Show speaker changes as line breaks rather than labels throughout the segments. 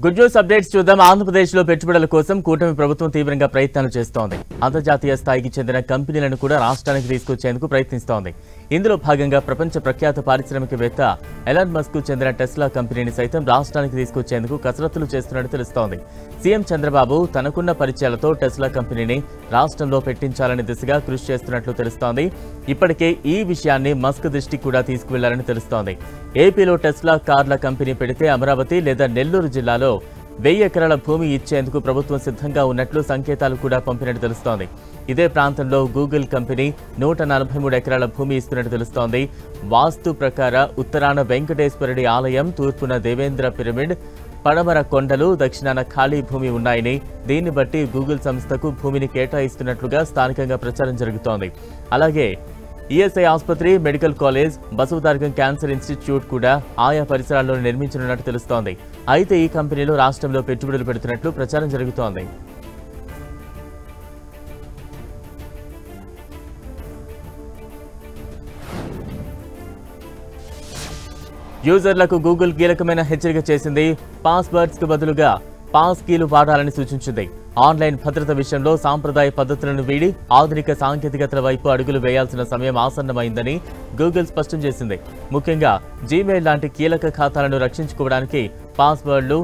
Good news updates చూద్దాం. ఆంధ్రప్రదేశ్లో పెట్టుబడుల కోసం కూటమి ప్రభుత్వం తీవ్రంగా ప్రయత్నాలు చేస్తోంది. అంతర్జాతీయ స్థాయికి చెందిన కంపెనీలను కూడా రాష్ట్రానికి తీసుకొచ్చేందుకు ప్రయత్నిస్తోంది. ఇందులో భాగంగా ప్రపంచ ప్రఖ్యాత పారిశ్రామికవేత్త ఎలాన్ మస్క్ కు చెందిన టెస్లా కంపెనీని సైతం రాష్ట్రానికి తీసుకొచ్చేందుకు కసరత్తులు చేస్తున్నట్టు తెలుస్తోంది. సీఎం చంద్రబాబు తనకున్న పరిచయాలతో టెస్లా కంపెనీని రాష్ట్రంలో పెట్టించాలని దిశగా కృషి చేస్తున్నట్లు తెలుస్తోంది. ఇప్పటికే ఈ విషయాన్ని మస్క్ దృష్టికి కూడా తీసుకువెళ్లాలని తెలుస్తోంది. ఏపీలో టెస్లా కార్ల కంపెనీ పెడితే అమరావతి లేదా నెల్లూరు జిల్లాలో 1000 ఎకరాల భూమి ఇచ్చేందుకు ప్రభుత్వం సిద్ధంగా ఉన్నట్లు సంకేతాలు కూడా పంపినట్టు తెలుస్తోంది. ఇదే ప్రాంతంలో గూగుల్ కంపెనీ 143 ఎకరాల భూమి ఇస్తున్నట్టు తెలుస్తోంది. వాస్తు ప్రకార ఉత్తరాన వెంకటేశ్వరుడి ఆలయం, తూర్పున దేవేంద్ర పిరమిడ్, పడమర కొండలు, దక్షిణాన ఖాళీ భూమి ఉన్నాయని, దీన్ని బట్టి గూగుల్ సంస్థకు భూమిని కేటాయిస్తున్నట్లుగా స్థానికంగా ప్రచారం జరుగుతోంది. అలాగే ఈఎస్ఐ ఆసుపత్రి, medical college, Basavatarakam cancer institute కూడా ఆయా పరిసరాల్లో నిర్మించనున్నట్టు తెలుస్తోంది. అయితే ఈ కంపెనీలు రాష్ట్రంలో పెట్టుబడులు పెడుతున్నట్లు ప్రచారం జరుగుతోంది. యూజర్లకు గూగుల్ కీలకమైన హెచ్చరిక చేసింది. పాస్వర్డ్స్ కు బదులుగా పాస్ కీలు వాడాలని సూచించింది. ఆన్లైన్ భద్రత విషయంలో సాంప్రదాయ పద్ధతులను వీడి ఆధునిక సాంకేతికతల వైపు అడుగులు వేయాల్సిన సమయం ఆసన్నమైందని గూగుల్ స్పష్టం చేసింది. ముఖ్యంగా జీమెయిల్ లాంటి కీలక ఖాతాలను రక్షించుకోవడానికి పాస్వర్డ్లు,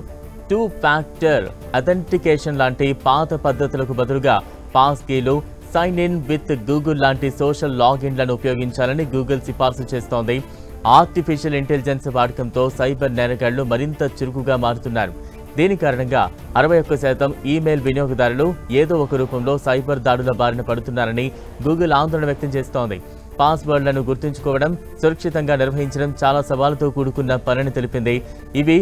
2 ఫ్యాక్టర్ అథెంటికేషన్ లాంటి పాత పద్ధతులకు బదులుగా పాస్ కీలు, సైన్ ఇన్ విత్ గూగుల్ లాంటి సోషల్ లాగిన్లను ఉపయోగించాలని గూగుల్ సిఫార్సు చేస్తోంది. ఆర్టిఫిషియల్ ఇంటెలిజెన్స్ వాడకంతో సైబర్ నేరగాళ్లు మరింత చురుకుగా మారుతున్నారు. దీని కారణంగా 61% ఈమెయిల్ వినియోగదారులు ఏదో ఒక రూపంలో సైబర్ దాడుల బారిన పడుతున్నారని గూగుల్ ఆందోళన వ్యక్తం చేస్తోంది. పాస్వర్డ్లను గుర్తుంచుకోవడం, సురక్షితంగా నిర్వహించడం చాలా సవాలుతో కూడుకున్న పనిని తెలిపింది. ఇవి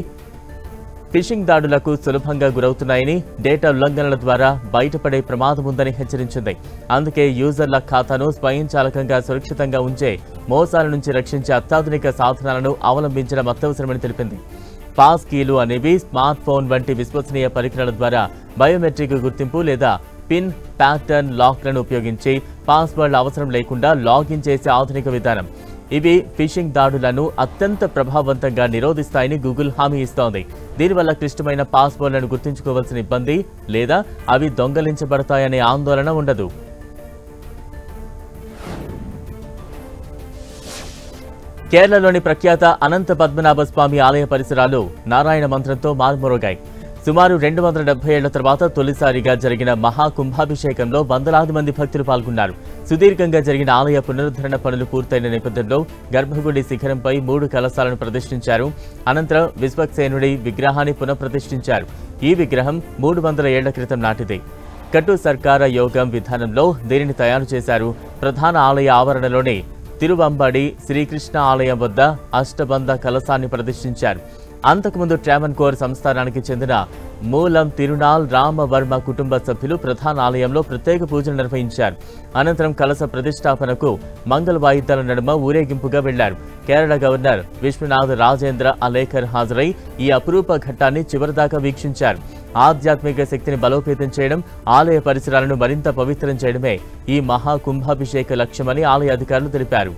ఫిషింగ్ దాడులకు సులభంగా గురవుతున్నాయని, డేటా ఉల్లంఘనల ద్వారా బయటపడే ప్రమాదం ఉందని హెచ్చరించింది. అందుకే యూజర్ల ఖాతాను స్వయంచాలకంగా సురక్షితంగా ఉంచే, మోసాల నుంచి రక్షించే అత్యాధునిక సాధనాలను అవలంబించడం అత్యవసరమని తెలిపింది. పాస్ కీలు అనేవి స్మార్ట్ ఫోన్ వంటి విశ్వసనీయ పరికరాల ద్వారా బయోమెట్రిక్ గుర్తింపు లేదా పిన్ ప్యాటర్న్ లాక్లను ఉపయోగించి పాస్వర్డ్ల అవసరం లేకుండా లాగిన్ చేసే ఆధునిక విధానం. ఇవి ఫిషింగ్ దాడులను అత్యంత ప్రభావవంతంగా నిరోధిస్తాయని గూగుల్ హామీ ఇస్తోంది. దీనివల్ల క్లిష్టమైన పాస్వర్డ్లను గుర్తుంచుకోవాల్సిన ఇబ్బంది లేదా అవి దొంగలించబడతాయనే ఆందోళన ఉండదు. కేరళలోని ప్రఖ్యాత అనంత పద్మనాభ స్వామి ఆలయ పరిసరాలు నారాయణ మంత్రంతో మార్మోగాయి. సుమారు 270 ఏళ్ల తర్వాత తొలిసారిగా జరిగిన మహాకుంభాభిషేకంలో వందలాది మంది భక్తులు పాల్గొన్నారు. సుదీర్ఘంగా జరిగిన ఆలయ పునరుద్ధరణ పనులు పూర్తయిన నేపథ్యంలో గర్భగుడి శిఖరంపై 3 కలశాలను ప్రతిష్ఠించారు. అనంతరం విశ్వక్సేనుడి విగ్రహాన్ని పునఃప్రతిష్ఠించారు. ఈ విగ్రహం 300 ఏళ్ల క్రితం నాటిది. కట్టు సర్కార యోగం విధానంలో దీనిని తయారు చేశారు. ప్రధాన ఆలయ ఆవరణలోని తిరువంబడి శ్రీకృష్ణ ఆలయం వద్ద అష్టబంధ కలశాన్ని ప్రతిష్ఠించారు. అంతకుముందు ట్రావెన్కోర్ సంస్థానానికి చెందిన మూలం తిరునాల్ రామవర్మ కుటుంబ సభ్యులు ప్రధాన ఆలయంలో ప్రత్యేక పూజలు నిర్వహించారు. అనంతరం కలశ ప్రతిష్టాపనకు మంగళ వాయిద్యాల నడుమ ఊరేగింపుగా వెళ్లారు. కేరళ గవర్నర్ విశ్వనాథ్ రాజేంద్ర అలేకర్ హాజరై ఈ అపురూప ఘట్టాన్ని చివరిదాకా వీక్షించారు. ఆధ్యాత్మిక శక్తిని బలోపేతం చేయడం, ఆలయ పరిసరాలను మరింత పవిత్రం చేయడమే ఈ మహాకుంభాభిషేక లక్ష్యమని ఆలయ అధికారులు తెలిపారు.